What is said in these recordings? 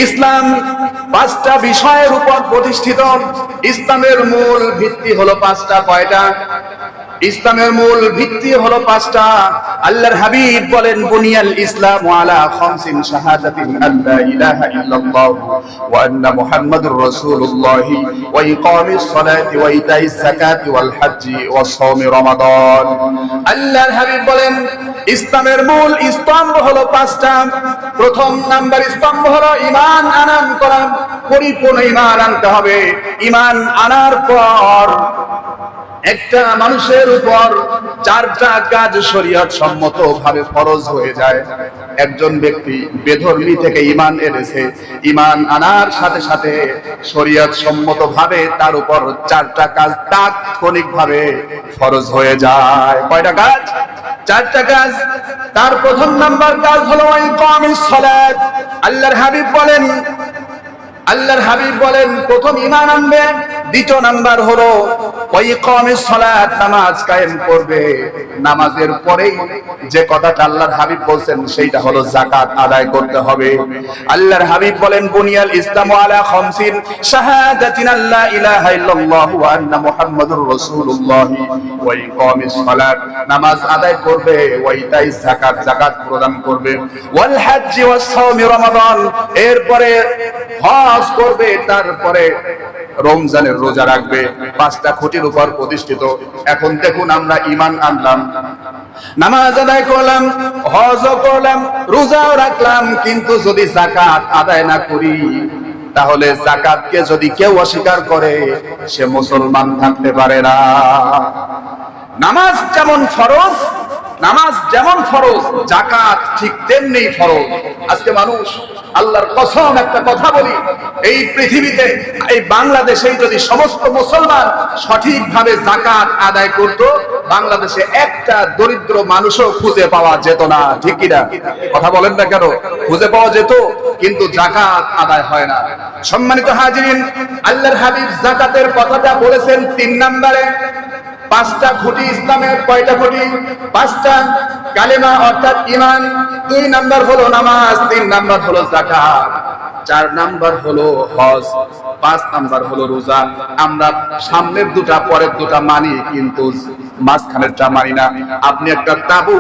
ইসলাম পাঁচটা বিষয়ের উপর প্রতিষ্ঠিত। ইসলামের মূল ভিত্তি হলো পাঁচটা। কয়টা? ইসলামের মূল ভিত্তি হলো পাঁচটা। আল্লাহর হাবিব বলেন, বুনিয়াল ইসলামু আলা খামসিন শাহাদাতিন আল্লা ইলাহা ইল্লাল্লাহ ওয়া আন্না মুহাম্মাদুর রাসূলুল্লাহ ওয়া ইকামিস সালাতি ওয়া ইতাইস যাকাতি ওয়াল হজ্জি ওয়া সাওমি রমাদান। আল্লাহর হাবিব বলেন, ইসলামের মূল স্তম্ভ হলো পাঁচটা। প্রথম নাম্বার স্তম্ভ হলো ঈমান আনয়ন করা। পরিপূর্ণ ঈমান আনতে হবে। ঈমান আনার পর একটা মানুষের উপর চারটা কাজ শরীয়ত সম্মত ভাবে ফরজ হয়ে যায়। একজন ব্যক্তি বেধর্মী থেকে ঈমান এনেছে, ঈমান আনার সাথে সাথে শরীয়ত সম্মত ভাবে তার উপর চারটা কাজ তাৎক্ষণিক ভাবে ফরজ হয়ে যায়। কয়টা কাজ? চারটা কাজ। তার প্রথম নাম্বার কাজ হলো ইকামিস সালাত। আল্লাহর হাবিব বলেন প্রথম ঈমান আনবে। দ্বিতীয় নাম্বার হলো ইকামিস সালাত, নামাজ কায়েম করবে। নামাজের পরেই যে কথাটা আল্লাহর হাবিব বলেন সেইটা হলো যাকাত আদায় করতে হবে। আল্লাহর হাবিব বলেন, বুনিয়াল ইসলামু আলা খামসিন শাহাদাতিন আল্লা ইলাহা ইল্লাল্লাহ ওয়া আন্না মুহাম্মাদুর রাসূলুল্লাহ ওয়া ইকামিস সালাত, নামাজ আদায় করবে। ওয়া ইতাইস যাকাত, যাকাত প্রদান করবে। ওয়াল হজ্জি ওয়াস সাওমি রমাদান, এরপরে হজ করবে। তারপরে রমজানের রোজা রাখবে। পাঁচটা খুঁটির উপর প্রতিষ্ঠিত। এখন দেখুন, আমরা ঈমান আনলাম, নামাজ আদায় করলাম, হজও করলাম, রোজাও রাখলাম, কিন্তু যদি যাকাত আদায় না করি, তাহলে যাকাতকে যদি কেউ অস্বীকার করে সে মুসলমান থাকতে পারে না। নামাজ যেমন ফরজ, যাকাত ঠিক তেমনি ফরজ। আজকে মানুষ, আল্লাহর কসম একটা কথা বলি, এই পৃথিবীতে, এই বাংলাদেশে যদি সমস্ত মুসলমান সঠিকভাবে যাকাত আদায় করত, বাংলাদেশে একটা দরিদ্র মানুষও খুঁজে পাওয়া যেত না। ঠিক কিনা? কথা বলেন না কেন? খুঁজে পাওয়া যেত, কিন্তু যাকাত আদায় হয় না। সম্মানিত হাজিরিন, আল্লাহর হাবিব যাকাতের কথাটা বলেছেন 3 নম্বরে। পাঁচটা খুঁটি ইসলামের। কয়টা খুঁটি? পাঁচটা। কালেমা অর্থাৎ ঈমান, 2 নাম্বার হলো নামাজ, 3 নাম্বার হলো যাকাত, 4 নাম্বার হলো হজ, 5 নাম্বার হলো রোজা। আমরা সামনের দুটা পরের দুটা মানি, কিন্তু মাঝখানেরটা মানি না। আপনি একটা তাবু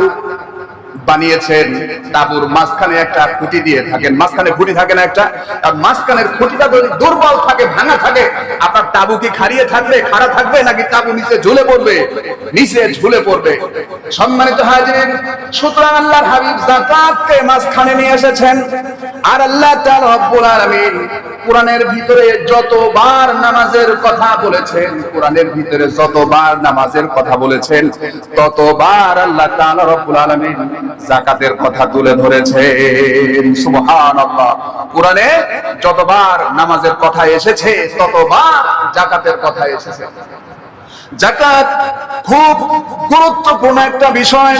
বানিয়েছেন, তাবুর মাঝখানে একটা খুঁটি দিয়ে থাকেন, মাঝখানে খুঁটি থাকে না একটা, আর মাঝখানের খুঁটিটা যদি দুর্বল থাকে, ভাঙা থাকে, আপনার তাবু কি খাড়িয়ে থাকবে, খাড়া থাকবে, নাকি তাবু নিচে ঝুলে পড়বে? নিচে ঝুলে পড়বে। সম্মানিত হাজিরিন, সুতরাং আল্লাহর হাবিব যাকাতকে মাঝখানে নিয়ে এসেছেন। আর আল্লাহ তাআলা রব্বুল আলামিন কোরআনের ভিতরে যতবার নামাজের কথা বলেছেন, কোরআনের ভিতরে যতবার নামাজের কথা বলেছেন, ততবার আল্লাহ তাআলা রব্বুল আলামিন যাকাতের কথা তুলে ধরেছেন। সুবহানাল্লাহ। কোরআনে যতবার নামাজের কথা এসেছে, ততবার যাকাতের কথা এসেছে। যাকাত খুব গুরুত্বপূর্ণ একটা বিষয়।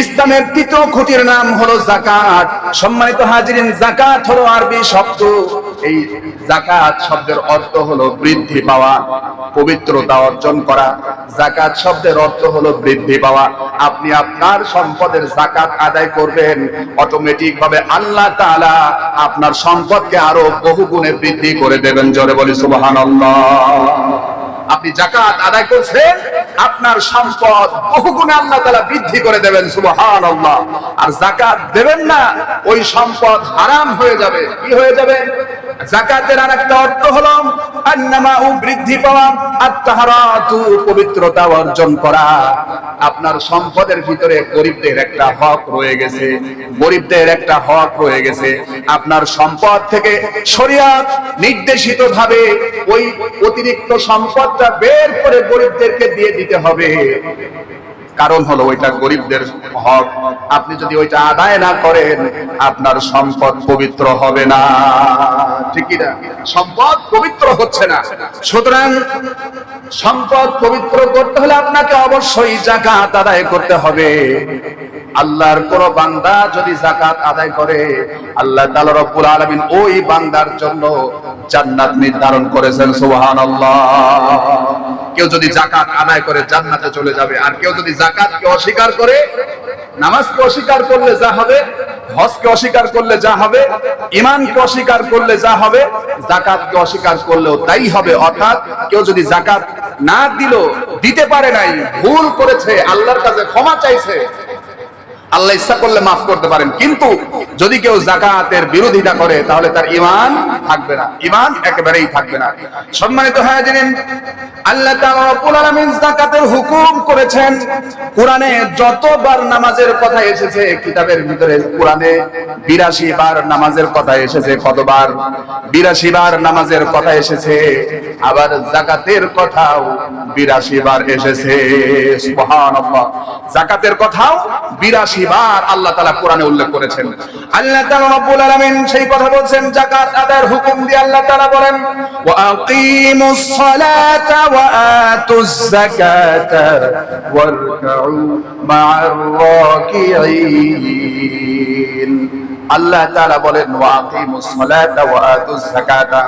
ইসলামের 3য় খুঁটির নাম হলো যাকাত। সম্মানিত হাজিরিন, যাকাত হলো আরবি শব্দ। এই যাকাত শব্দের অর্থ হলো বৃদ্ধি পাওয়া, পবিত্রতা অর্জন করা। যাকাত শব্দের অর্থ হলো বৃদ্ধি পাওয়া। আপনি আপনার সম্পদের যাকাত আদায় করবেন, অটোমেটিক ভাবে আল্লাহ তাআলা আপনার সম্পদকে আরো বহুগুণে বৃদ্ধি করে দেবেন। জোরে বলি সুবহানাল্লাহ। আপনি যাকাত আদায় করছেন, আপনার সম্পদ বহুগুণে আল্লাহ তাআলা বৃদ্ধি করে দেবেন। সুবহানাল্লাহ। আর যাকাত দেবেন না, ওই সম্পদ হারাম হয়ে যাবে। কি হয়ে যাবে? যাকাতের আরেকটা অর্থ হলো আন্নামাউ, বৃদ্ধি পাওয়া, আত-তাহারাতু, পবিত্রতা অর্জন করা। আপনার সম্পদের ভিতরে গরিবদের একটা হক রয়ে গেছে, গরিবদের একটা হক রয়ে গেছে। আপনার সম্পদ থেকে শরীয়ত নির্দেশিত ভাবে ওই অতিরিক্ত সম্পদটা বের করে গরিবদেরকে দিয়ে দিতে হবে। কারণ হলো ওইটা গরিবদের হক। আপনি যদি ওইটা আদায় না করেন, আপনার সম্পদ পবিত্র হবে না। ঠিক কি না? সম্পদ পবিত্র হচ্ছে না। সুতরাং সম্পদ পবিত্র করতে হলে আপনাকে অবশ্যই যাকাত আদায় করতে হবে। আল্লাহর কোন বান্দা যদি যাকাত আদায় করে, আল্লাহ তাআলা রব্বুল আলামিন ওই বান্দার জন্য জান্নাত নির্ধারণ করেছেন। সুবহানাল্লাহ। কেউ যদি যাকাত আদায় করে জান্নাতে চলে যাবে, আর কেউ যদি যাকাতকে অস্বীকার করে নামাজকে অস্বীকার করলে যা হবে, হজকে অস্বীকার করলে যা হবে, ঈমানকে অস্বীকার করলে যা হবে, যাকাতকে অস্বীকার করলেও তাই হবে। অর্থাৎ কেউ যদি যাকাত না দিতে পারে নাই, ভুল করেছে, আল্লাহর কাছে ক্ষমা চাইছে, আল্লাহ ইচ্ছা করলে মাফ করতে পারেন। কিন্তু যদি কেউ যাকাতের বিরোধিতা করে তাহলে তার ঈমান থাকবে না, ঈমান একেবারেই থাকবে না। সম্মানিত হাজিরিন, আল্লাহ তাআলা রব্বুল আলামিন যাকাতের হুকুম করেছেন। কোরআনে যতবার নামাজের কথা এসেছে, কিতাবের ভিতরে কোরআনে 82 বার নামাজের কথা এসেছে। কতবার? 82 বার নামাজের কথা এসেছে। আবার যাকাতের কথাও 82 বার এসেছে। সুবহানাল্লাহ, যাকাতের কথাও 82 বার আল্লাহ তাআলা কোরআনে উল্লেখ করেছেন। আল্লাহ তাআলা রব্বুল আলামিন সেই কথা বলছেন, যাকাত আদায়ের হুকুম দিয়ে আল্লাহ তাআলা বলেন, ওয়া আকিমুস সালাতা ওয়া আতুজ যাকাতা ওয়ারকাউ মা'আর রাকিঈন। আল্লাহ তাআলা বলেন, ওয়া আকিমুস সালাতা ওয়া আতুজ যাকাতা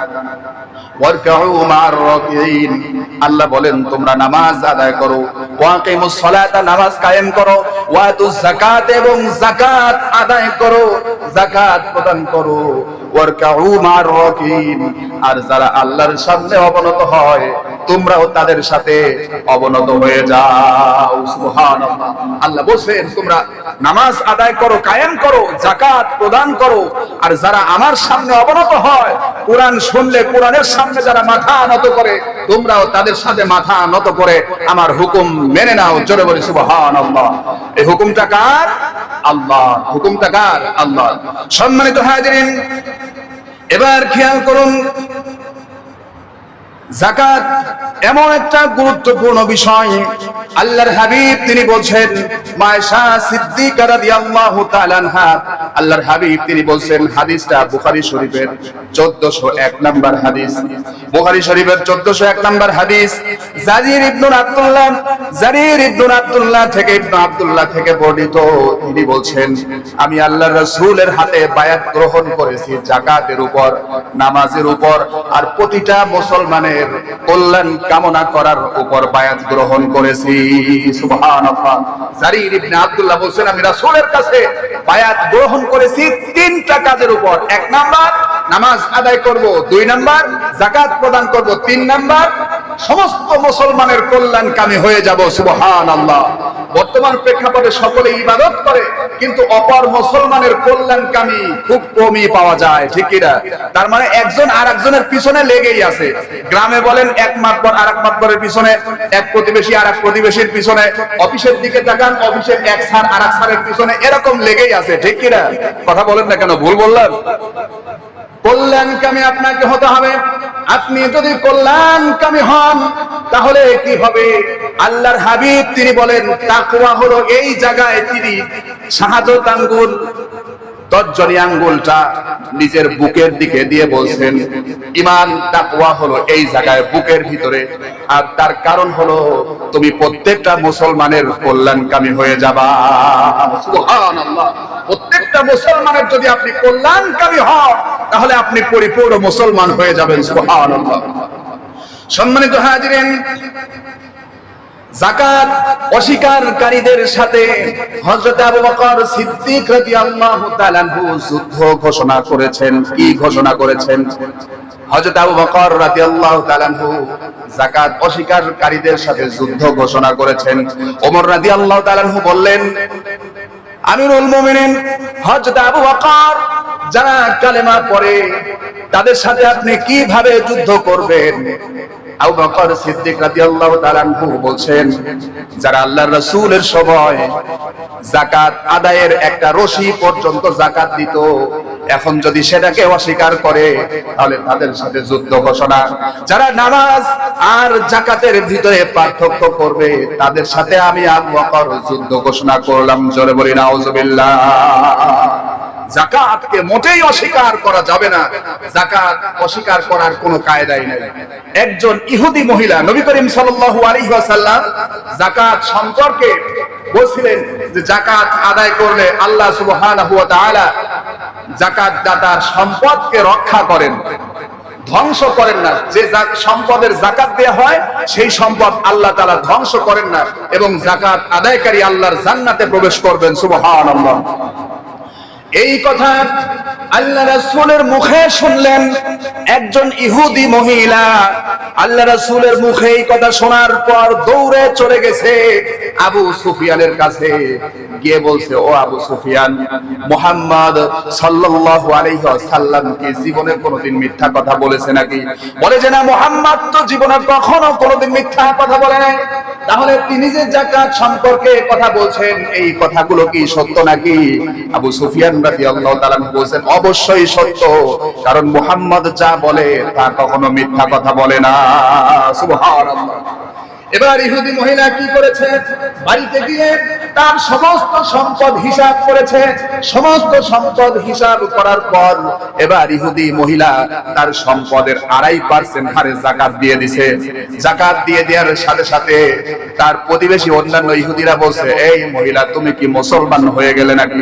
ওয়ারকাউ মা'আর রাকিঈন। আল্লাহ বলেন তোমরা নামাজ আদায় করো, ওয়া আকিমুস সালাতা নামাজ কায়েম করো, ওয়া আতুজ যাকাত এবং যাকাত আদায় করো, যাকাত প্রদান করো, ওয়ারকাউ মা'আর রাকিঈন। আর যারা আল্লাহর সামনে অবনত হয় তোমরাও তাদের সাথে অবনত হয়ে যাও। সুবহানাল্লাহ, আল্লাহ বলেন তোমরা নামাজ আদায় করো, কায়েম করো, যাকাত প্রদান করো, আর যারা আমার সামনে অবনত হয়, কোরআন শুনলে কোরআনের সামনে যারা মাথা নত করে, তোমরাও তাদের সাথে মাথা নত করে আমার হুকুম মেনে নাও। জোরে বলি সুবহানাল্লাহ। এই হুকুমটা কার? আল্লাহ। হুকুমটা কার? আল্লাহ। সম্মানিত হাজিরিন, এবার খেয়াল করুন, যাকাত এমন একটা গুরুত্বপূর্ণ বিষয়। আল্লাহর হাবিব তিনি বলছেন, মায়েশা সিদ্দিকা রাদিয়াল্লাহু তাআলা আনহা, আল্লাহর হাবিব তিনি বলছেন, হাদিসটা বুখারী শরীফের 1401 নম্বর হাদিস, বুখারী শরীফের 1401 নম্বর হাদিস। জারির ইবনে আব্দুল্লাহ থেকে বর্ণিত, তিনি বলছেন, আমি আল্লাহর রাসূলের হাতে বায়াত গ্রহণ করেছি যাকাতের উপর, নামাজের উপর, আর প্রতিটা মুসলমানের কল্যাণ কামনা করার উপর বায়াত গ্রহণ করেছি। সুবহানাল্লাহ। জারির ইবনে আব্দুল্লাহ বলেন, আমি রাসূলের কাছে বায়াত গ্রহণ করেছি 3টা কাজের উপর। 1 নাম্বার নামাজ আদায় করব, 2 নাম্বার যাকাত প্রদান করব, 3 নাম্বার সমস্ত মুসলমানের কল্যাণকামী হয়ে যাব। সুবহানাল্লাহ। বর্তমান প্রেক্ষাপটে সকলে ইবাদত করে, কিন্তু অপর মুসলমানের কল্যাণকামী খুব কমই পাওয়া যায়, ঠিক কি না? তার মানে একজন আরেকজনের পিছনে লেগেই আছে। গ্রামে বলেন এক মাতবর আরেক মাতবরের পিছনে, এক প্রতিবেশী আরেক প্রতিবেশীর পিছনে, অফিসের দিকে তাকান, অফিসের এক স্যার আরেক স্যারের পিছনে, এরকম লেগেই আছে, ঠিক কি না? কথা বলেন না কেন? ভুল বললাম? কল্যাণকামী আপনাকে হতে হবে। আপনি যদি কল্যাণকামী হন তাহলে কি হবে? আল্লাহর হাবিব তিনি বলেন, তাকওয়া হলো এই জায়গায়, তিনি শাহাদাত আঙ্গুল, তর্জনী আঙ্গুলটা নিজের বুকের দিকে দিয়ে বলছেন, ঈমান তাকওয়া হলো এই জায়গায় বুকের ভিতরে। আর তার কারণ হলো তুমি প্রত্যেকটা মুসলমানের কল্যাণকামী হয়ে যাবা। সুবহানাল্লাহ। প্রত্যেকটা মুসলমানের যদি আপনি কল্যাণকামী হন তাহলে আপনি পরিপূর্ণ মুসলমান হয়ে যাবেন। সুবহানাল্লাহ। সম্মানিত হাজিরিন, যাকাত অস্বীকারীদের সাথে হযরত আবু বকর সিদ্দিক রাদিয়াল্লাহু তাআলা আনহু যুদ্ধ ঘোষণা করেছেন। কি ঘোষণা করেছেন? হযরত আবু বকর রাদিয়াল্লাহু তাআলা আনহু যাকাত অস্বীকারীদের সাথে যুদ্ধ ঘোষণা করেছেন। ওমর রাদিয়াল্লাহু তাআলা আনহু বললেন, আমিরুল মুমিনিন হযরত আবু বকর, যারা কালেমা পড়ে তাদের সাথে আপনি কিভাবে যুদ্ধ করবেন? আবু বকর সিদ্দিক রাদিয়াল্লাহু তাআলা আনহু বলছেন, যারা আল্লাহর রাসূলের সময় যাকাত আদায়ের একটা রশি পর্যন্ত যাকাত দিত, এখন যদি সেটাকে অস্বীকার করে তাহলে তাদের সাথে যুদ্ধ ঘোষণা। যারা নামাজ আর যাকাতের ভিতরে পার্থক্য করবে তাদের সাথে আমি আবু বকর যুদ্ধ ঘোষণা করলাম। জোরে বলি নাউজুবিল্লাহ। যাকাতকে মোটেই অস্বীকার করা যাবে না। যাকাত অস্বীকার করার কোনো কায়দাই নেই। একজন ইহুদি মহিলা নবী করিম সাল্লাল্লাহু আলাইহি ওয়াসাল্লাম যাকাত সম্পর্কে বলছিলেন যে যাকাত আদায় করলে আল্লাহ সুবহানাহু ওয়া তাআলা যাকাত দাতার সম্পদকে রক্ষা করেন। ধ্বংস করেন না। যে সম্পদের যাকাত দেয়া হয় সেই সম্পদ আল্লাহ তাআলা ধ্বংস করেন না, এবং যাকাত আদায়কারী আল্লাহর জান্নাতে প্রবেশ করবেন। সুবহানাল্লাহ। এই কথা আল্লাহ রাসূলের মুখে শুনলেন একজন ইহুদি মহিলা। আল্লাহ রাসূলের মুখে এই কথা শোনার পর দৌড়ে চলে গেছে আবু সুফিয়ানের কাছে, গিয়ে বলছে, ও আবু সুফিয়ান, মুহাম্মদ সাল্লাল্লাহু আলাইহি ওয়াসাল্লাম কি জীবনে কোনোদিন মিথ্যা কথা বলেছে নাকি? বলে যে না, মুহাম্মদ তো জীবনে কখনো কোনোদিন মিথ্যা কথা বলে নাই। তাহলে তিনি যে যাকাত সম্পর্কে কথা বলছেন, এই কথাগুলো কি সত্য নাকি? আবু সুফিয়ান রাদিয়াল্লাহু তাআলা বলেন, অবশ্যই সত্য, কারণ মুহাম্মদ যা বলে তা কখনো মিথ্যা কথা বলে না। সুবহানাল্লাহ। এবার ইহুদি মহিলা কি করেছে? বাড়িতে গিয়ে তার সমস্ত সম্পদ হিসাব করেছে। সমস্ত সম্পদ হিসাব করার পর এবার ইহুদি মহিলা তার সম্পদের 2.5% হারে যাকাত দিয়ে দিছে। যাকাত দিয়ে দেওয়ার সাথে সাথে তার প্রতিবেশী অন্যান্য ইহুদিরা বলছে, এই মহিলা, তুমি কি মুসলমান হয়ে গেলে নাকি?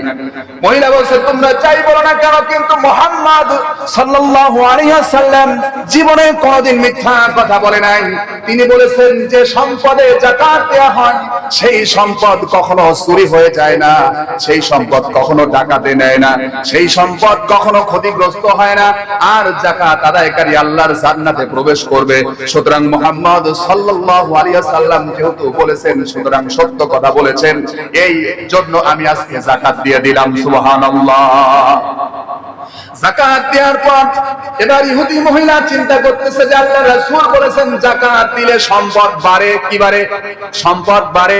মহিলা বলছে, তোমরা যাই বলো না কেন, কিন্তু মুহাম্মদ সাল্লাল্লাহু আলাইহি ওয়াসাল্লাম জীবনে কোনোদিন মিথ্যা কথা বলে নাই। তিনি বলেছেন যে সম্পদে যাকাত দেয়া হয় সেই সম্পদ কখনো চুরি হয়ে যায় না, সেই সম্পদ কখনো ডাকাতে নেয় না, সেই সম্পদ কখনো ক্ষতিগ্রস্ত হয় না, আর যাকাত আদায়কারী আল্লাহর জান্নাতে প্রবেশ করবে। সুতরাং মুহাম্মদ সাল্লাল্লাহু আলাইহি ওয়াসাল্লাম যেহেতু বলেছেন, সুতরাং সত্য কথা বলেছেন, এই জন্য আমি আজকে যাকাত দিয়ে দিলাম। সুবহানাল্লাহ। যাকাত দেওয়ার পর এবার ইহুদি মহিলা চিন্তা করতেছে যে আল্লাহ রাসূল বলেছেন যাকাত দিলে সম্পদ বাড়ে। কি বাড়ে? সম্পদ বাড়ে।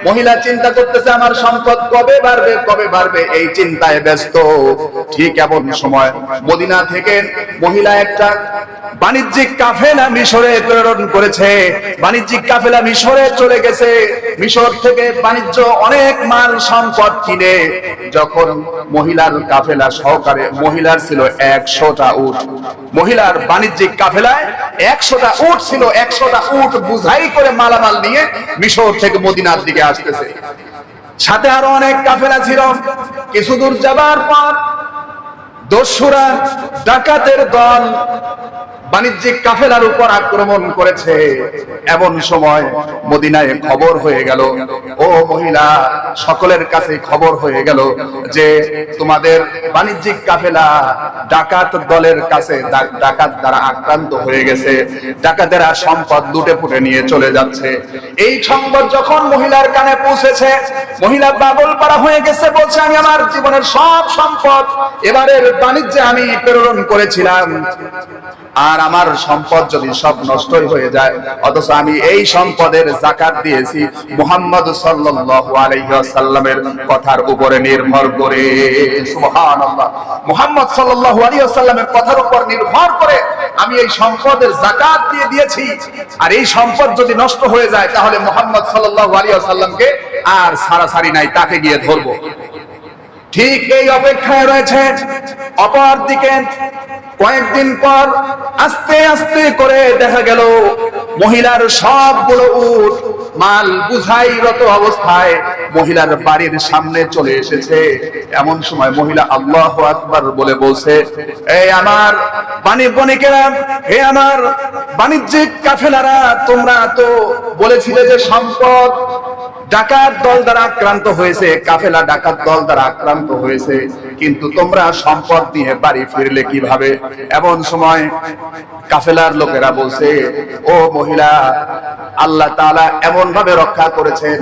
মহিলা চিন্তা করতেছে আমার সম্পদ কবে বাড়বে, কবে বাড়বে, এই চিন্তায় ব্যস্ত। ঠিক এমন সময় মদিনা থেকে মহিলা একটা বাণিজ্যিক কাফেলা মিশরে প্রেরণ করেছে। বাণিজ্যিক কাফেলা মিশরে চলে গেছে। মিশর থেকে বাণিজ্য অনেক মাল সম্পদ কিনে যখন মহিলার কাফেলা সহকারে, মহিলার ছিল 100টা উট, মহিলার বাণিজ্যিক কাফেলায় 100টা উট ছিল। 100টা উট বুঝাই করে মালামাল নিয়ে মিশর থেকে মদিনার দিকে আসতেছে। সাথে আরো অনেক কাফেলা ছিল। কিছু দূর যাবার পর দস্যুরা, ডাকাতের দল বাণিজ্যিক কাফেলার উপর আক্রমণ করেছে। এমন সময় মদিনায় খবর হয়ে গেল, ও মহিলা, সকলের কাছে খবর হয়ে গেল যে তোমাদের বাণিজ্যিক কাফেলা ডাকাত দলের কাছে, ডাকাত দ্বারা আক্রান্ত হয়ে গেছে, ডাকাতেরা সম্পদ লুটে পুটে নিয়ে চলে যাচ্ছে। এই সংবাদ যখন মহিলার কানে পৌঁছেছে, মহিলা পাগল পাড়া হয়ে গেছে। বলছে, আমি আমার জীবনের সব সম্পদ এবারের বাণিজ্যে আমি প্রেরণ করেছিলাম, আর আমার সম্পদ যদি সব নষ্টই হয়ে যায়, অথচ আমি এই সম্পদের যাকাত দিয়েছি মুহাম্মদ সাল্লাল্লাহু আলাইহি ওয়াসাল্লামের কথার উপরে নির্ভর করে। সুবহানাল্লাহ। মুহাম্মদ সাল্লাল্লাহু আলাইহি ওয়াসাল্লামের কথার উপর নির্ভর করে আমি এই সম্পদের যাকাত দিয়ে দিয়েছি, আর এই সম্পদ যদি নষ্ট হয়ে যায় তাহলে মুহাম্মদ সাল্লাল্লাহু আলাইহি ওয়াসাল্লামকে আর ছাড়াছাড়ি নাই, তাকে গিয়ে ধরবো। ঠিক এই অপেক্ষায় রয়েছে। অপরদিকে কয়েকদিন পর আস্তে আস্তে করে দেখা গেল মহিলার সবগুলো উট মাল বুঝাইরত অবস্থায় মহিলার বাড়ির সামনে চলে এসেছে। এমন সময় মহিলা আল্লাহু আকবার বলে বলছে, এই আমার বণিকেরা, হে আমার বাণিজ্যিক কাফেলারা, তোমরা তো বলেছিলে যে সম্পদ ডাকাত দল দ্বারা আক্রান্ত হয়েছে, কাফেলা ডাকাত দল দ্বারা আক্রান্ত হয়েছে, কিন্তু তোমরা সম্পদ নিয়ে বাড়ি ফিরলে কিভাবে? এমন সময় কাফেলার লোকেরা বলছে, ও মহিলা, আল্লাহ তাআলা এমন ভাবে রক্ষা করেছেন,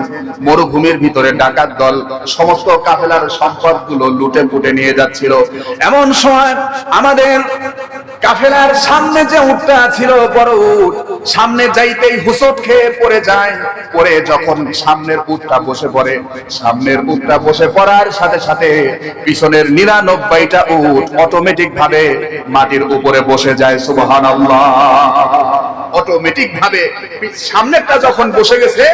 মরুভূমির ভিতরে ডাকাত দল সমস্ত কাফেলার সম্পদগুলো লুটে পুটে নিয়ে যাচ্ছিল। এমন সময় আমাদের কাফেলার সামনে যে উটটা ছিল, বড় উট, সামনে যাইতেই হুসট খেয়ে পড়ে যায়। পরে যখন সামনের উটটা বসে পড়ে, সামনের উটটা বসে পড়ার সাথে সাথে পিছনের 99টা উট অটোমেটিক ভাবে মাটির উপরে বসে যায়। সুবহানাল্লাহ। অটোমেটিক ভাবে সামনেরটা যখন বসে গেছে,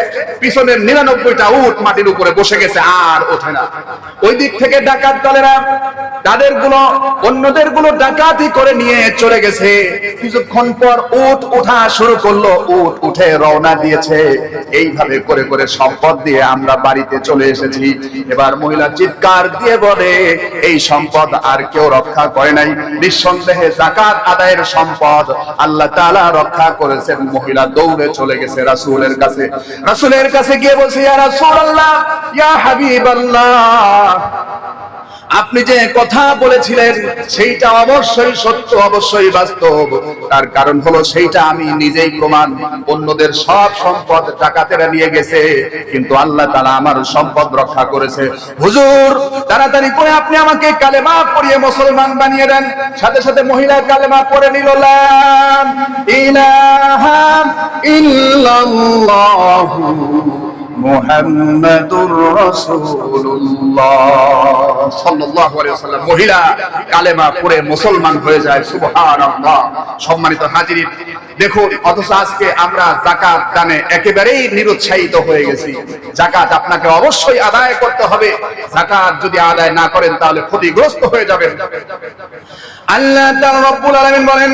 পিছনের 99টা উট মাটির উপরে বসে গেছে, আর ওঠে না। ওই দিক থেকে ডাকাত দলেরা তাদের গুলো অন্যদের গুলো ডাকাতি করে নিয়ে চলে গেছে। কিছুক্ষণ পর উট ওঠা শুরু করলো, উট উঠে রওনা দিয়েছে। এইভাবে করে করে সম্পদ দিয়ে আমরা বাড়িতে চলে এসেছি। এবার মহিলা চিৎকার দিয়ে বলে, এই সম্পদ আর কেউ রক্ষা করে নাই, নিঃসন্দেহে যাকাত আদায়ের সম্পদ আল্লাহ তাআলা রক্ষা করেছেন। মহিলা দৌড়ে চলে গেছে রাসূলের কাছে। রাসূলের কাছে গিয়ে বলছে, ইয়া রাসূলুল্লাহ, ইয়া হাবিবাল্লাহ, আপনি যে কথা বলেছিলেন সেইটা অবশ্যই সত্য, অবশ্যই বাস্তব। তার কারণ হলো সেইটা আমি নিজেই প্রমাণ। অন্যদের সব সম্পদ ডাকাতেরা নিয়ে গেছে, কিন্তু আল্লাহ তাআলা আমার সম্পদ রক্ষা করেছে। হুজুর, তাড়াতাড়ি করে আপনি আমাকে কালেমা পড়িয়ে মুসলমান বানিয়ে দেন। সাথে সাথে মহিলা কালেমা পড়ে নিল, লা ইলাহা ইল্লাল্লাহু মুহাম্মাদুর রাসূলুল্লাহ সাল্লাল্লাহু আলাইহি ওয়াসাল্লাম। মহিলা কালেমা পড়ে মুসলমান হয়ে যায়। সুবহানাল্লাহ। সম্মানিত হাজিরিন, দেখুন, অথচ আজকে আমরা যাকাত দানে একেবারেই নিরুৎসাহিত হয়ে গেছি। যাকাত আপনাকে অবশ্যই আদায় করতে হবে। যাকাত যদি আদায় না করেন তাহলে ক্ষতিগ্রস্ত হয়ে যাবেন। আল্লাহ তাআলা রব্বুল আলামিন বলেন,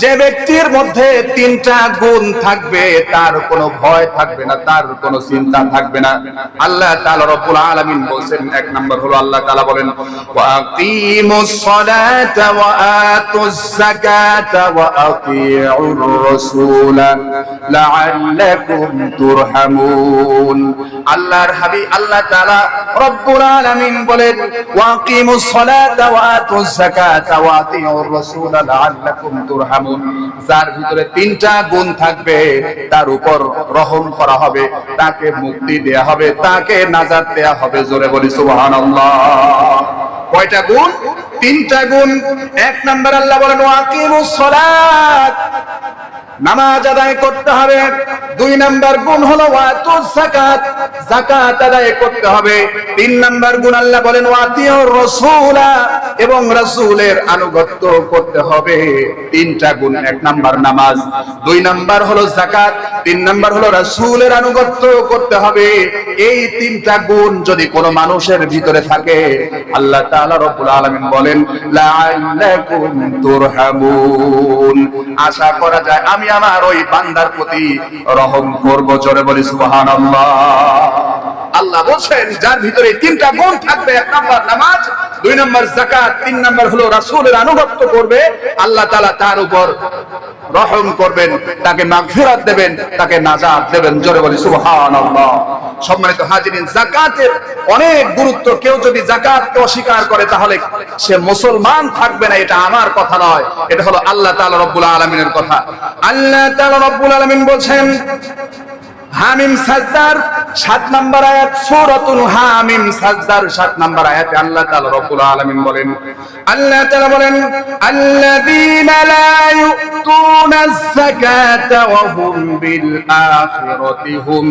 যে ব্যক্তির মধ্যে 3টা গুণ থাকবে তার কোনো ভয় থাকবে না, তার কোনো চিন্তা থাকবে না। আল্লাহ তাআলা রব্বুল আলামিন বলেন, 1 নাম্বার হলো আল্লাহ তাআলা বলেন, ওয়া আকিমুস সালাতা ওয়া আতুজ যাকাতা ওয়া আতিউর রাসূলা লাআল্লাকুম তুরহামুন। আল্লাহর হাবিব আল্লাহ তাআলা রব্বুল আলামিন বলেন, ওয়া আকিমুস সালাতা ওয়া আতুজ যাকাতা ওয়া আতিউর রাসূলা লাআল্লাকুম তুরহামুন। যার ভিতরে 3টা গুণ থাকবে তার উপর রহম করা হবে, তাকে মুক্তি দেয়া হবে, তাকে নাজাত দেয়া হবে। জোরে বলি সুবহানাল্লাহ। কয়টা গুণ? 3টা গুণ। 1 নাম্বার আল্লাহ বলেন, ওয়াকিমুস সালাত, নামাজ আদায় করতে হবে। 2 নাম্বার গুণ হলো ওয়াতুজ যাকাত, যাকাত আদায় করতে হবে। 3 নাম্বার গুণ আল্লাহ বলেন, ওয়াতিউর রাসূলা, এবং রাসূলের আনুগত্য করতে হবে। 3টা গুণ। 1 নাম্বার নামাজ, 2 নাম্বার হলো যাকাত, 3 নাম্বার হলো রাসূলের আনুগত্য করতে হবে। এই 3টা গুণ যদি কোনো মানুষের ভিতরে থাকে, আল্লাহ তাআলা রব্বুল আলামিন বলেন, লাআল্লাকুম তুরহামুন, আশা করা যায় আমি আমার ওই বান্দার প্রতি রহম করব। জোরে বলি সুবহানাল্লাহ। আল্লাহ বলেন, যার ভিতরে 3টা গুণ থাকবে, 1 নাম্বার নামাজ, 2 নাম্বার যাকাত, 3 নাম্বার হলো রাসূলের আনুগত্য করবে, আল্লাহ তাআলা তার উপর রহম করবেন, তাকে মাগফিরাত দেবেন, তাকে নাজাত দেবেন। জোরে বলি সুবহানাল্লাহ। সম্মানিত হাজিরিন, যাকাতের অনেক গুরুত্ব। কেউ যদি যাকাতকে অস্বীকার করে তাহলে সে মুসলমান থাকবে না। এটা আমার কথা নয়, এটা হলো আল্লাহ তাআলা রব্বুল আলামিনের কথা। আল্লাহ তাআলা রব্বুল আলামিন বলেন, হামিম সাজদার 7 নাম্বার আয়াত, সূরাতুল হামিম সাজদার 7 নাম্বার আয়াতে আল্লাহ তাআলা রব্বুল আলামিন বলেন, আল্লাহ তাআলা বলেন, আল্লাযীনা লা ইউতুনাজ যাকাতা ওয়া হুম বিল আখিরাতি হুম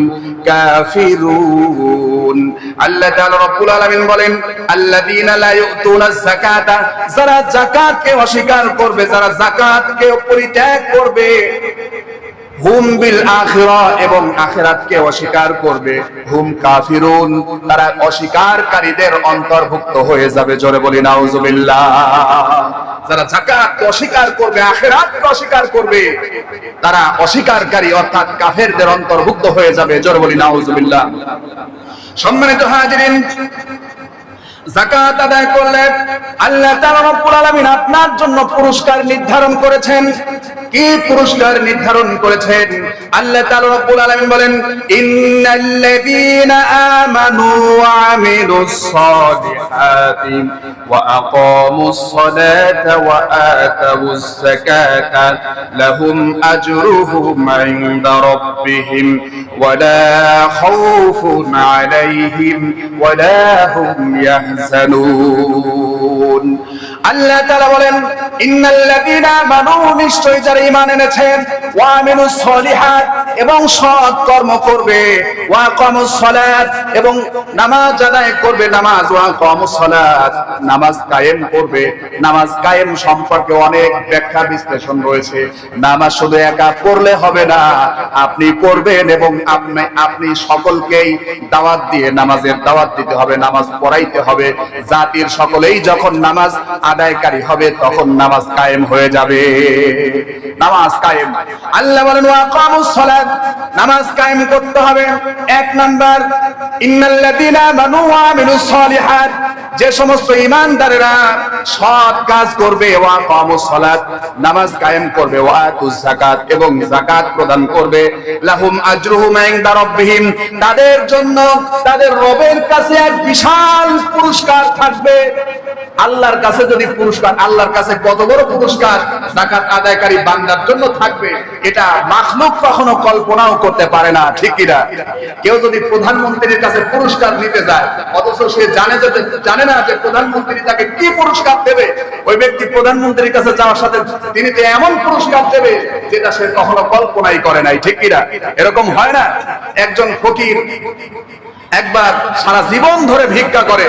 কাফিরুন। আল্লাহ তাআলা রব্বুল আলামিন বলেন, আল্লাযীনা লা ইউতুনাজ যাকাতা, যারা যাকাতকে অস্বীকার করবে, যারা যাকাতকে পরিত্যাগ করবে, হুম বিল আখিরা, এবং আখিরাতকে অস্বীকার করবে, হুম কাফিরুন, তারা অস্বীকারীদের অন্তর্ভুক্ত হয়ে যাবে। জোরে বলি নাউজুবিল্লাহ। যারা যাকাতকে অস্বীকার করবে, আখিরাতকে অস্বীকার করবে, তারা অস্বীকারী অর্থাৎ কাফেরদের অন্তর্ভুক্ত হয়ে যাবে। জোরে বলি নাউজুবিল্লাহ। সম্মানিত হাজিরিন, যাকাত আদায় করলে আল্লাহ তাআলা রব্বুল আলামিন আপনার জন্য পুরস্কার নির্ধারণ করেছেন। কি পুরস্কার নির্ধারণ করেছেন? আল্লাহ তাআলা রব্বুল আলামিন বলেন, ইন্নাল্লাযীনা আমানু ওয়া আমিলুস সালিহাতি ওয়া আকামুস সালাতা ওয়া আতাউজ যাকাতা লাহুম আজরুহুম ইনদা রাব্বিহিম ওয়া লা খাউফুন আলাইহিম ওয়া লা হুম ইয়াহজানুন। আল্লাহ তাআলা বলেন ইন্নাল্লাযীনা আমানু, নিশ্চয়ই যারা ঈমান এনেছেন, ওয়া আমিলুস সলিহাত, এবং সৎ কর্ম করবে, ওয়া আকামুস সালাত, এবং নামাজ আদায় করবে, নামাজ ওয়া আকামুস সালাত, নামাজ কায়েম করবে। নামাজ কায়েম সম্পর্কে অনেক ব্যাখ্যা বিশ্লেষণ রয়েছে। নামাজ শুধু একা পড়লে হবে না, আপনি পড়বেন এবং আপনি সকলকেই দাওয়াত দিয়ে নামাজের দাওয়াত দিতে হবে, নামাজ পড়াইতে হবে। জাতির সকলেই যখন নামাজ আদায়কারী হবে তখন নামাজ কায়েম হয়ে যাবে। নামাজ কায়েম, আল্লাহ বলেন ওয়া আকামুস সালাত, নামাজ কায়েম করতে হবে। এক নাম্বার, ইন্নাল্লাযীনা আমানু ওয়া আমিলুস সলিহাত, যে সমস্ত ঈমানদারেরা সৎ কাজ করবে, ওয়া আকামুস সালাত, নামাজ কায়েম করবে, ওয়া আতুজ যাকাত, এবং যাকাত প্রদান করবে, লাহুম আজরুহুম ইনদা রাব্বিহিম, তাদের জন্য তাদের রবের কাছে এক বিশাল পুরস্কার থাকবে। আল্লাহর কাছে যদি পুরস্কার, আল্লাহর কাছে কত বড় পুরস্কার যাকাত আদায়কারী বান্দার জন্য থাকবে, এটা মাখলুক কখনো কল্পনাও করতে পারে না, ঠিক কি না? কেউ যদি প্রধানমন্ত্রীর কাছে পুরস্কার নিতে যায়, অথচ সে জানে না যে প্রধানমন্ত্রী তাকে কি পুরস্কার দেবে, ওই ব্যক্তি প্রধানমন্ত্রীর কাছে যাওয়ার সাথে তিনি যে এমন পুরস্কার দেবে যেটা সে কখনো কল্পনাই করে নাই, ঠিক কি না? এরকম হয় না? একজন ফকির একবার সারা জীবন ধরে ভিক্ষা করে,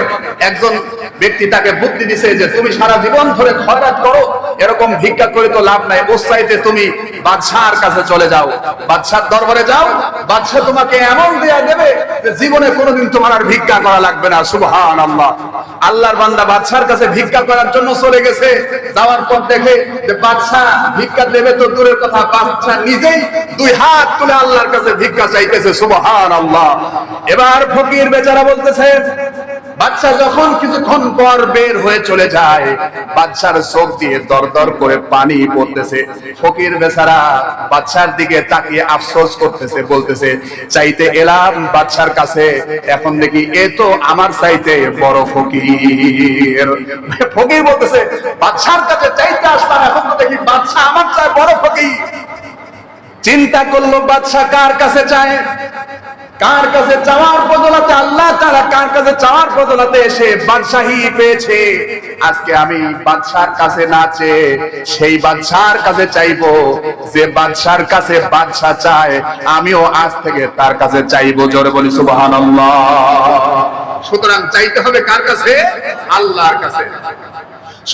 একজন ব্যক্তি তাকে বুদ্ধি দিছে যে তুমি সারা জীবন ধরে খয়রাত করো, এরকম ভিক্ষা করে তো লাভ নাই, ওর চাইতে তুমি বাদশাহর কাছে চলে যাও, বাদশাহর দরবারে যাও, বাদশাহ তোমাকে এমন দেয়া দেবে যে জীবনে কোনোদিন তোমার আর ভিক্ষা করা লাগবে না। সুবহানাল্লাহ। আল্লাহর বান্দা বাদশাহর কাছে ভিক্ষা করার জন্য চলে গেছে, যাওয়ার পর দেখে যে বাদশাহ ভিক্ষা দেবে তো দূরের কথা, বাদশাহ নিজেই দুই হাত তুলে আল্লাহর কাছে ভিক্ষা চাইতেছে। সুবহানাল্লাহ। এবার ফকির বেচারা বলতেছে, বাদশা যখন কিছুক্ষণ পর বের হয়ে চলে যায়, বাদশার চোখ দিয়ে দরদর করে পানি পড়তেছে। ফকির বেচারা বাদশার দিকে তাকিয়ে আফসোস করতেছে, বলতেছে, চাইতে এলাম বাদশার কাছে, এখন দেখি এ তো আমার চাইতে বড় ফকির। ফকির বলতেছে, বাদশার কাছে চাইতে আসলাম, এখন তো দেখি বাদশা আমার চাই বড় ফকির। চিন্তা করলো বাদশা কার কাছে চায়, কার কাছে চাওয়ার বদলাতে আল্লাহ তাআলা কার কাছে চাওয়ার বদলাতে এসে বাদশাহী পেয়েছে। আজকে আমি বাদশার কাছে না চেয়ে সেই বাদশার কাছে চাইবো, যে বাদশার কাছে বাদশা চায় আমিও আজ থেকে তার কাছে চাইবো। জোরে বলি সুবহানাল্লাহ। সুতরাং চাইতে হবে কার কাছে? আল্লাহর কাছে।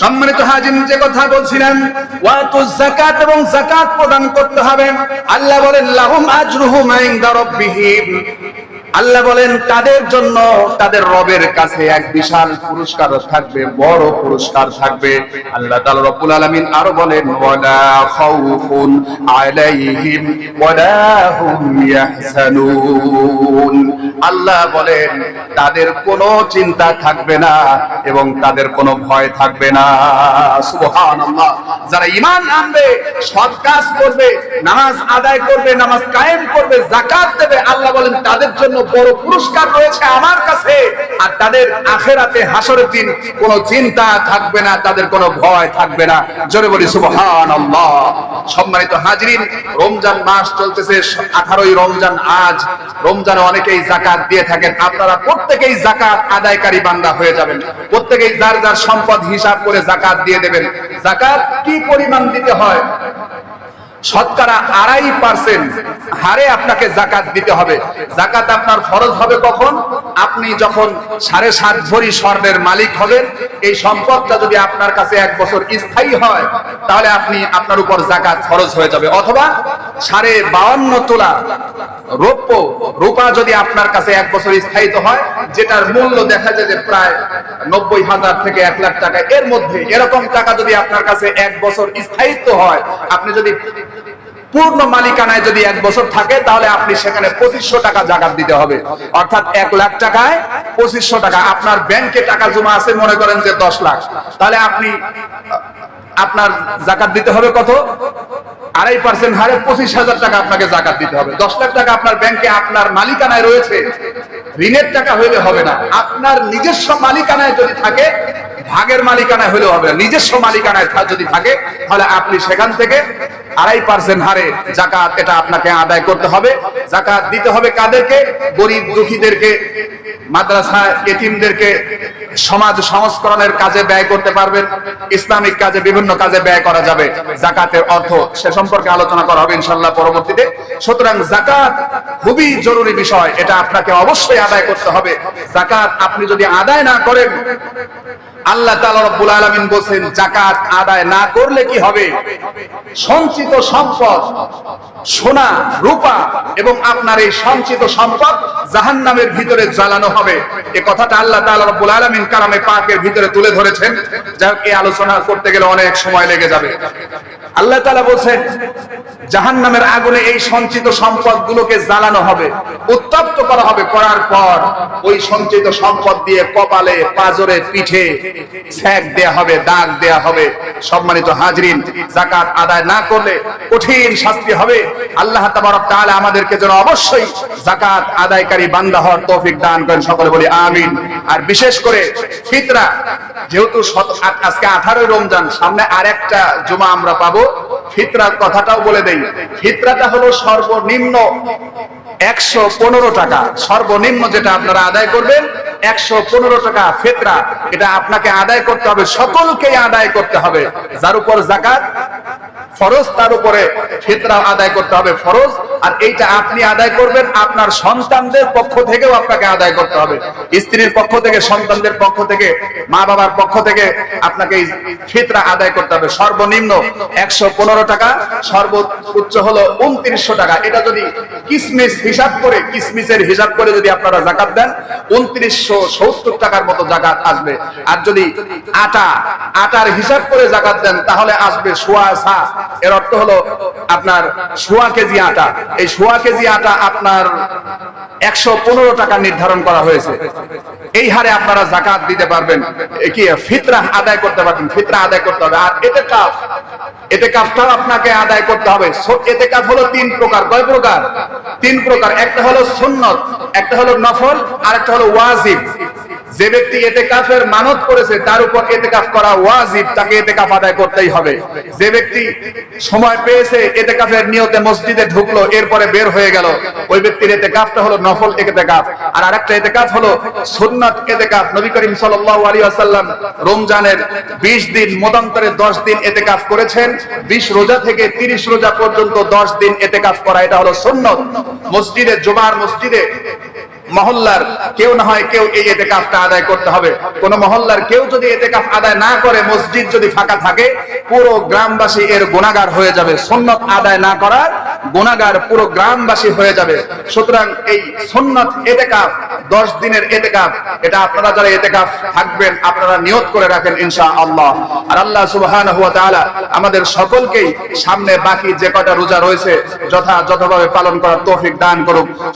সম্মানিত হাজির, যে কথা বলছিলেন ওয়াতুজ যাকাত, এবং যাকাত প্রদান করতে হবে। আল্লাহ বলেন লাহুম আজরুহুম ইনদা রাব্বিহিম, আল্লাহ বলেন তাদের জন্য তাদের রবের কাছে এক বিশাল পুরস্কার থাকবে, বড় পুরস্কার থাকবে। আল্লাহ তাআলা রব্বুল আলামিন আরো বলেন ওয়ালা খাউফুন আলাইহিম ওয়ালা হুম ইয়াহজানুন, আল্লাহ বলেন তাদের কোনো চিন্তা থাকবে না এবং তাদের কোনো ভয় থাকবে না। সুবহানাল্লাহ। যারা ঈমান আনবে, সৎ কাজ করবে, নামাজ আদায় করবে, নামাজ কায়েম করবে, যাকাত দেবে, আল্লাহ বলেন তাদের জন্য বড় পুরস্কার রয়েছে আমার কাছে। আর তাদের আখিরাতে হাসরের দিন কোনো চিন্তা থাকবে না, তাদের কোনো ভয় থাকবে না। জোরে বলি সুবহানাল্লাহ। সম্মানিত হাজিরিন, রমজান মাস চলতেছে, 18ই রমজান আজ। রমজানে অনেকেই যাকাত দিয়ে থাকেন, আপনারা প্রত্যেকেই যাকাত আদায়কারী বান্দা হয়ে যাবেন। প্রত্যেকেই যার যার সম্পদ হিসাব করে যাকাত দিয়ে দেবেন। যাকাত কি পরিমাণ দিতে হয়? শতকরা 2.5% হারে আপনাকে যাকাত দিতে হবে। যাকাত আপনার ফরজ হবে কখন? আপনি যখন 7.5 ভরি স্বর্ণের মালিক হবেন, এই সম্পদটা যদি আপনার কাছে 1 বছর স্থায়ী হয়, তাহলে আপনার উপর যাকাত ফরজ হয়ে যাবে। অথবা 52.5 তোলা রূপা যদি আপনার কাছে 1 বছর স্থায়িত হয়, যেটার মূল্য দেখা যায় যে প্রায় 90,000 থেকে 1 লাখ টাকা এর মধ্যে, এরকম টাকা যদি আপনার কাছে 1 বছর স্থায়িত্ব হয়, আপনি যদি পূর্ণ মালিকানায় যদি 1 বছর থাকে, তাহলে আপনি সেখানে 2500 টাকা যাকাত দিতে হবে। অর্থাৎ 1 লাখ টাকায় 2500 টাকা। আপনার ব্যাংকে টাকা জমা আছে মনে করেন যে 10 লাখ, তাহলে আপনার যাকাত দিতে হবে কত? 2.5% হারে 25,000 টাকা আপনাকে যাকাত দিতে হবে। 10 লাখ টাকা আপনার ব্যাংকে আপনার মালিকানায় রয়েছে, ঋণের টাকা হইলে হবে না। আপনার নিজস্ব মালিকানায় যদি থাকে, ভাগের মালিকানায় হলেও হবে না, নিজস্ব মালিকানায় যদি থাকে, তাহলে আপনি সেখান থেকে 2.5% হারে যাকাত এটা আপনাকে আদায় করতে হবে। যাকাত দিতে হবে কাদেরকে? গরিব দুঃখীদেরকে, মাদ্রাসা এতিমদেরকে, সমাজ সংস্করণের কাজে ব্যয় করতে পারবেন, ইসলামিক কাজে বিভিন্ন কাজে ব্যয় করা যাবে যাকাতের অর্থ, সে সম্পর্কে আলোচনা করা হবে ইনশাআল্লাহ পরবর্তীতে। সুতরাং যাকাত খুবই জরুরি বিষয়, এটা আপনাকে অবশ্যই আদায় করতে হবে। যাকাত আপনি যদি আদায় না করেন, আল্লাহ তাআলা রব্বুল আলামিন বলেন যাকাত আদায় না করলে কি হবে? সঞ্চিত সম্পদ, সোনা রূপা এবং আপনার এই সঞ্চিত সম্পদ জাহান্নামের ভিতরে জ্বালানো হবে। এই কথাটা আল্লাহ তাআলা রব্বুল আলামিন কালামে পাকের ভিতরে তুলে ধরেছেন। যাই হোক, এই আলোচনা করতে গেলে অনেক সময় লেগে যাবে। আল্লাহ তাআলা বলেন জাহান্নামের আগুনে এই সঞ্চিত সম্পদগুলোকে জ্বালানো হবে, উত্তপ্ত করা হবে। করার পর ওই সঞ্চিত সম্পদ দিয়ে কপালে, পাজরে, পিঠে ছ্যাক দেয়া হবে, দাগ দেয়া হবে। সম্মানিত হাজরিন, যাকাত আদায় না করলে কঠিন শাস্তি হবে। আল্লাহ তাবারক তাআলা আমাদেরকে যেন অবশ্যই যাকাত আদায়কারী বান্দা হওয়ার তৌফিক দান করেন, সকলে বলি আমিন। আর বিশেষ করে ফিতরা, যেহেতু আজকে 18 রমজান, সামনে আরেকটা জুমা আমরা পাবো, ফিতরার কথাটাও বলে দেই। ফিতরাটা হলো সর্বনিম্ন 115 টাকা, সর্বনিম্ন যেটা আপনারা আদায় করবেন 115 টাকা ফিতরা। এটা আপনাকে আদায় করতে হবে, সকলকেই আদায় করতে হবে। যার উপর যাকাত ফরজ তার উপরে ফিতরা আদায় করতে হবে ফরজ। আর এইটা আপনি আদায় করবেন, আপনার সন্তানদের পক্ষ থেকেও আপনাকে আদায় করতে হবে, স্ত্রীর পক্ষ থেকে, সন্তানদের পক্ষ থেকে, মা বাবার পক্ষ থেকে আপনাকে এই ফিতরা আদায় করতে হবে। সর্বনিম্ন 115 টাকা, সর্বোচ্চ হলো 2900 টাকা। এটা যদি কিসমিস হিসাব করে, কিসমিসের হিসাব করে যদি আপনারা যাকাত দেন 2970 টাকার মতো যাকাত আসবে। আর যদি আটার হিসাব করে যাকাত দেন তাহলে আসবে সোয়া সা। এর অর্থ হলো আপনার সোয়া কেজি আটা। এই সোয়া কেজি আটা আপনার 115 টাকা নির্ধারণ করা হয়েছে। এই হারে আপনারা যাকাত দিতে পারবেন, কি ফিতরা আদায় করতে পারবেন। ফিতরা আদায় করতে হবে। আর ইতিকাফটাও আপনাকে আদায় করতে হবে। ইতিকাফ হলো 3 প্রকার। কয় প্রকার? 3 প্রকার। একটা হলো সুন্নত, একটা হলো নফল, আর একটা হলো ওয়াজিব। যে ব্যক্তি ইতিকাফের মানত করেছে তার উপর ইতিকাফ করা ওয়াজিব, তাকে ইতিকাফ আদায় করতেই হবে। যে ব্যক্তি সময় পেয়েছে ইতিকাফের নিয়তে মসজিদে ঢুকলো, এরপরে বের হয়ে গেল, ওই ব্যক্তির ইতিকাফটা হলো নফল ইতিকাফ। আর আরেকটা ইতিকাফ হলো সুন্নাত ইতিকাফ। নবী করিম সাল্লাল্লাহু আলাইহি ওয়াসাল্লাম রমজানের 20 দিন মতান্তরে 10 দিন ইতিকাফ করেছেন। 20 রোজা থেকে 30 রোজা পর্যন্ত 10 দিন ইতিকাফ করা, এটা হলো সুন্নাত। মসজিদে, জুমার মসজিদে মহল্লার কেউ না হয় কেউ এই ইতিকাফটা আদায় করতে হবে। কোন মহল্লার কেউ যদি ইতিকাফ আদায় না করে, মসজিদ যদি ফাঁকা থাকে, পুরো গ্রামবাসী এর গুনাহগার হয়ে যাবে। সুন্নাত আদায় না করার গুনাহগার পুরো গ্রামবাসী হয়ে যাবে। সুতরাং এই সুন্নাত ইতিকাফ 10 দিনের ইতিকাফ, এটা আপনারা যারা ইতিকাফ থাকবেন আপনারা নিয়ত করে রাখেন ইনশাআল্লাহ। আর আল্লাহ সুবহানাহু ওয়া তাআলা আমাদের সকলকেই সামনে বাকি যে কয়টা রোজা রয়েছে যথাযথভাবে পালন করার তৌফিক দান করুক।